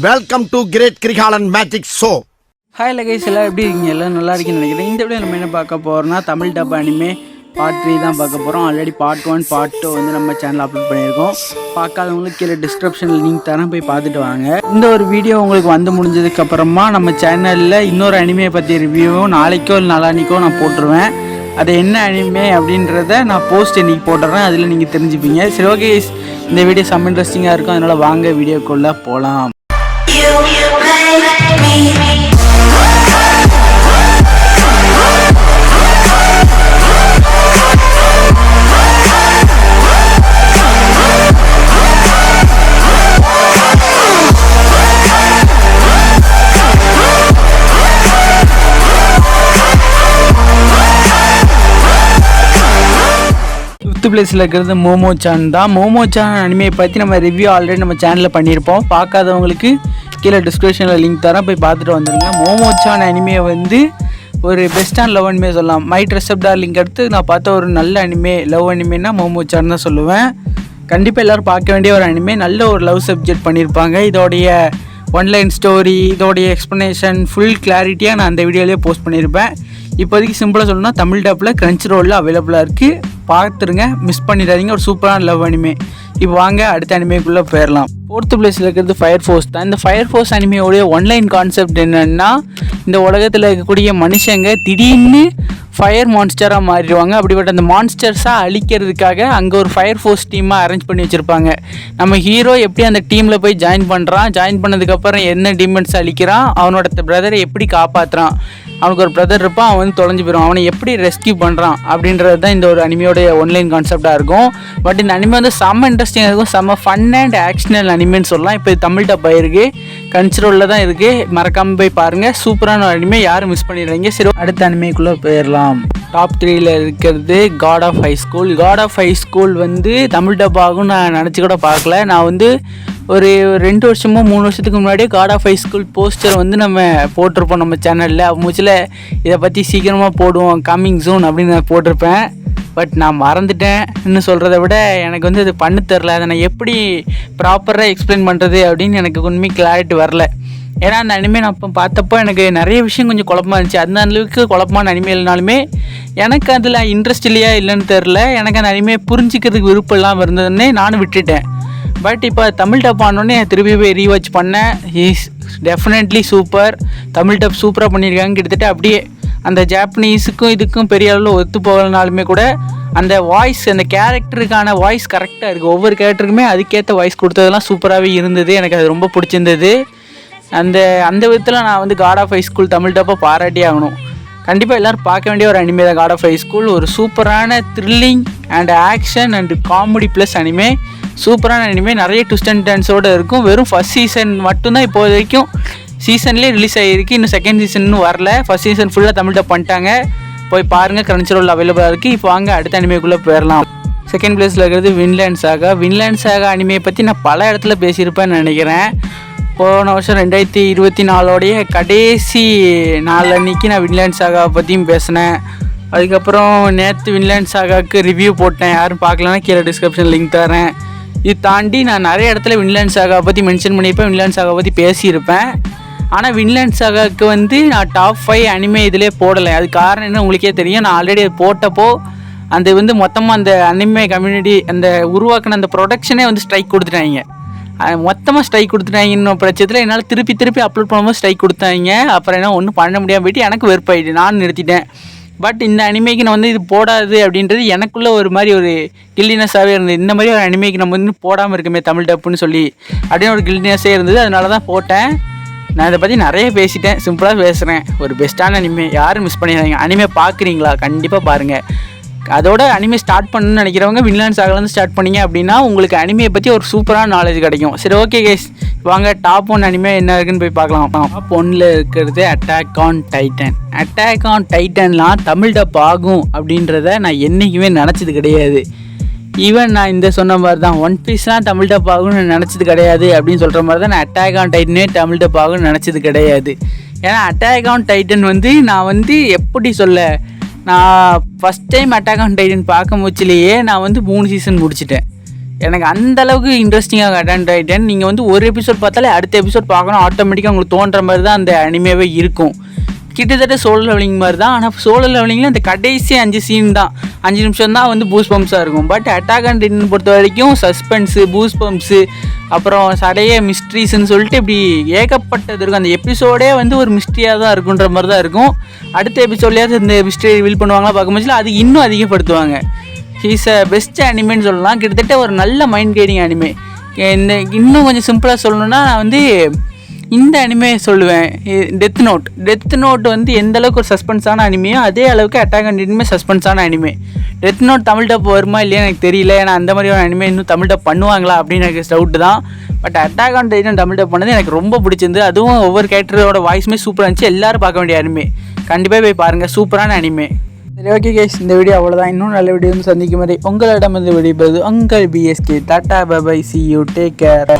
Welcome to great Kirikalan magic show. Hi guys, எல்லாம் எப்படி இருக்கீங்க? எல்லாம் நல்லா இருக்கீங்கன்னு நினைக்கிறேன். இந்த வீடியோ நம்ம என்ன பார்க்க போகிறோம்னா தமிழ் டப் அனிமே பார்ட் 3 தான் பார்க்க போகிறோம். ஆல்ரெடி பார்ட் 1 பார்ட் 2 வந்து நம்ம சேனல் அப்லோட் பண்ணியிருக்கோம். பார்க்காதவங்களுக்கு கீழே டிஸ்கிரிப்ஷனில் லிங்க் தரேன், போய் பார்த்துட்டு வாங்க. இந்த ஒரு வீடியோ உங்களுக்கு வந்து முடிஞ்சதுக்கப்புறமா நம்ம சேனலில் இன்னொரு அனிமையை பற்றி ரிவ்யூவும் நாளைக்கோ இல்லை நாளானிக்கோ நான் போட்டுருவேன். அது என்ன அனிமே அப்படின்றத நான் போஸ்ட் இன்னைக்கு போட்டுறேன், அதில் நீங்கள் தெரிஞ்சுப்பீங்க. சரி, ஓகே, இந்த வீடியோ செம்ம இன்ட்ரெஸ்டிங்காக இருக்கும். அதனால் வாங்க வீடியோக்குள்ளே போகலாம். பிளேஸில் இருக்கிறது மோமோ சான் தான். மோமோ சான் அனிமையை பற்றி நம்ம ரிவ்யூ ஆல்ரெடி நம்ம சேனலில் பண்ணியிருப்போம். பார்க்காதவங்களுக்கு கீழே டிஸ்கிரிப்ஷனில் லிங்க் தரேன், போய் பார்த்துட்டு வந்துடுங்க. மோமோ சான் அனிமையை வந்து ஒரு பெஸ்ட்டான லவ் அனிமே சொல்லலாம். மை ட்ரெஸ்அப் லிங்க் எடுத்து நான் பார்த்த ஒரு நல்ல அனிமே, லவ் அனிமேனா மோமோ சான் தான் சொல்லுவேன். கண்டிப்பாக எல்லோரும் பார்க்க வேண்டிய ஒரு அனிமே. நல்ல ஒரு லவ் சப்ஜெக்ட் பண்ணியிருப்பாங்க. இதோடைய ஒன்லைன் ஸ்டோரி, இதோடைய எக்ஸ்ப்ளனேஷன் ஃபுல் கிளாரிட்டியாக நான் அந்த வீடியோலேயே போஸ்ட் பண்ணியிருப்பேன். இப்போதைக்கு சிம்பிளாக சொல்லணும்னா தமிழ் டப்பில் கிரன்ச் ரோலில் அவைலபிளாக இருக்குது, பார்த்துருங்க, மிஸ் பண்ணிடாதீங்க. ஒரு சூப்பரான லவ் அனிமே. இப்போ வாங்க அடுத்த அனிமேக்குள்ளே போயிடலாம். 4th பிளேஸில் இருக்கிறது ஃபயர் ஃபோர்ஸ் தான். இந்த ஃபயர் ஃபோர்ஸ் அனிமையோடைய ஒன்லைன் கான்செப்ட் என்னென்னா, இந்த உலகத்தில் இருக்கக்கூடிய மனுஷங்க திடீர்னு ஃபயர் மான்ஸ்டராக மாறிடுவாங்க. அப்படிப்பட்ட அந்த மான்ஸ்டர்ஸாக அழிக்கிறதுக்காக அங்கே ஒரு ஃபயர் ஃபோர்ஸ் டீமாக அரேஞ்ச் பண்ணி வச்சுருப்பாங்க. நம்ம ஹீரோ எப்படி அந்த டீமில் போய் ஜாயின் பண்ணுறான், ஜாயின் பண்ணதுக்கப்புறம் என்ன டீமன்ஸ் அழிக்கிறான், அவனோட பிரதரை எப்படி காப்பாற்றுறான், அவனுக்கு ஒரு பிரதர் இருப்பான், அவன் வந்து தொலைஞ்சு போயிடும், அவனை எப்படி ரெஸ்கியூ பண்ணுறான் அப்படின்றது தான் இந்த ஒரு அனிமையோடைய ஒன்லைன் கான்செப்டாக இருக்கும். பட் இந்த அனிமே வந்து செம்ம இன்ட்ரெஸ்டிங்காக இருக்கும், செம்ம ஃபன் அண்ட் ஆக்ஷனல் அனிமேன்னு சொல்லலாம். இப்போ தமிழ் டப் ஆயிருக்கு, கன்சிடரில் தான் இருக்குது, மறக்காமல் போய் பாருங்கள். சூப்பரான அனிமே, யாரும் மிஸ் பண்ணிடுறீங்க. சரி, அடுத்த அனிமேக்குள்ளே போயிடலாம். டாப் 3ல் இருக்கிறது God of High School. God of High School வந்து தமிழ் டப் ஆகும் நான் நினச்சி கூட பார்க்கல. நான் வந்து ஒரு 2 வருஷமோ 3 வருஷத்துக்கு முன்னாடியே God of High School poster வந்து நம்ம போட்டிருப்போம் நம்ம சேனலில். மூச்சில் இதை பற்றி சீக்கிரமாக போடுவோம், கம்மிங் சூன் அப்படின்னு நான் போட்டிருப்பேன். பட் நான் மறந்துட்டேன். இன்னும் சொல்கிறத விட எனக்கு வந்து அது பண்ண தெரில. அதை நான் எப்படி ப்ராப்பராக எக்ஸ்பிளைன் பண்ணுறது அப்படின்னு எனக்கு ஒன்றுமே கிளாரிட்டி வரல. ஏன்னா அந்த அனிமே நான் இப்போ பார்த்தப்போ எனக்கு நிறைய விஷயம் கொஞ்சம் குழப்பமாக இருந்துச்சு. அந்த அளவுக்கு குழப்பமான அனிமே இல்லைனாலுமே எனக்கு அதில் இன்ட்ரெஸ்ட் இல்லையா இல்லைன்னு தெரில. எனக்கு அந்த அனிமே புரிஞ்சிக்கிறதுக்கு விருப்பம் இல்லாமல் இருந்ததுன்னே நானும் விட்டுட்டேன். பட் இப்போ தமிழ் டப் ஆனோடனே திருப்பி போய் ரீவாச் பண்ணேன். Is definitely super. Tamil dub சூப்பராக பண்ணியிருக்காங்க. கிட்டத்தட்ட அப்படியே அந்த ஜாப்பனீஸுக்கும் இதுக்கும் பெரிய அளவில் ஒத்து போகலனாலுமே கூட அந்த வாய்ஸ், அந்த கேரக்டருக்கான வாய்ஸ் கரெக்டாக இருக்குது. ஒவ்வொரு கேரக்டருக்குமே அதுக்கேற்ற வாய்ஸ் கொடுத்ததெல்லாம் சூப்பராகவே இருந்தது. எனக்கு அது ரொம்ப பிடிச்சிருந்தது. அந்த விதத்தில் நான் வந்து God of High School Tamil டப்பை பாராட்டி ஆகணும். கண்டிப்பாக எல்லோரும் பார்க்க வேண்டிய ஒரு அனிமே தான் காட் ஆஃப் ஹை ஸ்கூல். ஒரு சூப்பரான thrilling and action and comedy plus anime. சூப்பரான அனிமே, நிறைய ட்விஸ்ட் அண்ட் டர்ன்ஸோடு இருக்கும். வெறும் ஃபஸ்ட் சீசன் மட்டும்தான் இப்போ வரைக்கும் சீசன்லேயே ரிலீஸ் ஆகிருக்கு. இன்னும் செகண்ட் சீசன் இன்னும் வரல. ஃபஸ்ட் சீசன் ஃபுல்லாக தமிழ் டப் பண்ணிட்டாங்க, போய் பாருங்கள். கிரன்ச் ரோல் அவைலபிளாக இருக்குது. இப்போ வாங்க அடுத்த அனிமேக்குள்ளே போயிடலாம். செகண்ட் பிளேஸில் இருக்கிறது வின்லேண்ட் சாகா. வின்லேண்ட் சாகா அனிமையை பற்றி நான் பல இடத்துல பேசியிருப்பேன்னு நினைக்கிறேன். போன வருஷம் 2024 கடைசி நாள் அன்றைக்கி நான் வின்லேண்ட் சாகாவை பற்றியும் பேசினேன். அதுக்கப்புறம் நேற்று வின்லேண்ட் சாகாவுக்கு ரிவ்யூ போட்டேன். யாரும் பார்க்கலன்னா கீழே டிஸ்கிரிப்ஷன் லிங்க் தரேன். இது தாண்டி நான் நிறைய இடத்துல வின்லேண்ட் சாகாவை பற்றி மென்ஷன் பண்ணியிருப்பேன், வின்லேண்ட் சாகாவை பற்றி பேசியிருப்பேன். ஆனால் வின்லேண்ட் சாகாவுக்கு வந்து நான் டாப் 5 அனிமே இதிலே போடலை. அது காரணம் என்ன உங்களுக்கே தெரியும். நான் ஆல்ரெடி அது போட்டப்போ அந்த வந்து மொத்தமாக அந்த அனிமே கம்யூனிட்டி அந்த உருவாக்கின அந்த ப்ரொடக்ஷனே வந்து ஸ்ட்ரைக் கொடுத்துட்டாங்க. மொத்தமாக ஸ்ட்ரைக் கொடுத்துட்டாங்கன்னு பட்சத்தில் என்னால் திருப்பி அப்லோட் பண்ணும்போது ஸ்ட்ரைக் கொடுத்தாங்க. அப்புறம் என்ன ஒன்றும் பண்ண முடியாமல் போயிட்டு எனக்கு வெறுப்பாயிட்டு நான் நிறுத்திட்டேன். பட் இந்த அனிமேக்கு நான் வந்து இது போடாது அப்படின்றது எனக்குள்ளே ஒரு மாதிரி ஒரு கில்டினஸாகவே இருந்தது. இந்த மாதிரி ஒரு அனிமேக்கு நம்ம வந்து போடாமல் இருக்குமே தமிழ் டப்புன்னு சொல்லி அப்படின்னு ஒரு கில்டினஸே இருந்தது. அதனால தான் போட்டேன். நான் இதை பற்றி நிறைய பேசிட்டேன், சிம்பிளாக பேசுகிறேன். ஒரு பெஸ்ட்டான அனிமே, யாரும் மிஸ் பண்ணிடுறாங்க. அனிமே பார்க்குறீங்களா? கண்டிப்பாக பாருங்கள். அதோட அனிமே ஸ்டார்ட் பண்ணணும்னு நினைக்கிறவங்க வின்லேண்ட் சாகாலேருந்து ஸ்டார்ட் பண்ணிங்க அப்படின்னா உங்களுக்கு அனிமையை பற்றி ஒரு சூப்பரான நாலேஜ் கிடைக்கும். சரி, ஓகே கைஸ், வாங்க டாப் 1 அனிமே என்ன இருக்குன்னு போய் பார்க்கலாம். டாப் 1ல் இருக்கிறது Attack on Titan. Attack on டைட்டன்லாம் தமிழ் டப் ஆகும் அப்படின்றத நான் என்றைக்குமே நினச்சது கிடையாது. ஈவன் நான் இந்த சொன்ன மாதிரி தான் ஒன் பீஸ்லாம் தமிழ் டப் ஆகும்னு நினச்சது கிடையாது அப்படின்னு சொல்கிற மாதிரி தான் நான் அட்டாக் ஆன் டைட்டனே தமிழ் டப் ஆகும்னு நினச்சது கிடையாது. ஏன்னா அட்டாக் ஆன் டைட்டன் வந்து நான் வந்து எப்படி சொல்ல, நான் first time attack on Titan பார்க்க முச்சிலேயே நான் வந்து 3 சீசன் முடிச்சிட்டேன். எனக்கு அந்த அளவுக்கு இன்ட்ரெஸ்டிங்காக அட்டெண்ட் ஆகிட்டேன். நீங்கள் வந்து ஒரு எபிசோட் பார்த்தாலே அடுத்த எபிசோட் பார்க்கணும் ஆட்டோமேட்டிக்காக உங்களுக்கு தோன்ற மாதிரி தான் அந்த அனிமேவே இருக்கும். கிட்டத்தட்ட சோலோ லெவலிங் மாதிரி தான். ஆனால் சோலோ லெவலிங்கில் அந்த கடைசி 5 சீன் தான், 5 நிமிஷம் தான் வந்து பூஸ் பம்ப்ஸாக இருக்கும். பட் அட்டாக் அண்ட் டிட்டன் பொறுத்த வரைக்கும் சஸ்பென்ஸு, பூஸ் பம்ப்ஸு, அப்புறம் நிறைய மிஸ்ட்ரீஸ்ன்னு சொல்லிட்டு இப்படி ஏகப்பட்டது இருக்கும். அந்த எபிசோடே வந்து ஒரு மிஸ்ட்ரியாக தான் இருக்குன்ற மாதிரி தான் இருக்கும். அடுத்த எபிசோட்லேயாவது இந்த மிஸ்ட்ரி ரிவீல் பண்ணுவாங்களா பார்க்கும்போது அது இன்னும் அதிகப்படுத்துவாங்க. ஹீஸ் அ பெஸ்ட் அனிமேன்னு சொல்லலாம். கிட்டத்தட்ட ஒரு நல்ல மைண்ட் கைடிங் அனிமே. இந்த இன்னும் கொஞ்சம் சிம்பிளாக சொல்லணுன்னா நான் வந்து இந்த அனிமே சொல்லுவேன், டெத் நோட் வந்து எந்த அளவுக்கு ஒரு சஸ்பென்ஸான அனிமையோ அதே அளவுக்கு அட்டாக் அண்ட் டிட்டன் சஸ்பென்ஸான anime. Death Note Tamil dub வருமா இல்லையா எனக்கு தெரியல. ஏன்னா அந்த மாதிரி ஒரு அனிமே இன்னும் தமிழ் டப் பண்ணுவாங்களா அப்படின்னு எனக்கு டவுட்டு தான். But Attack and Titan Tamil dub பண்ணது எனக்கு ரொம்ப பிடிச்சிருந்து. அதுவும் ஒவ்வொரு கேரக்டரோட வாய்ஸுமே சூப்பராக இருந்துச்சு. எல்லோரும் பார்க்க வேண்டிய அனிமே, கண்டிப்பாக போய் பாருங்கள், சூப்பரான அனிமே. சரி, ஓகே கைஸ், இந்த வீடியோ அவ்வளோதான். இன்னும் நல்ல வீடியோ வந்து சந்திக்கும் வரை உங்களிடம் வந்து விடைபெறுவது உங்கள் PSK. Tata bye, see you, take care.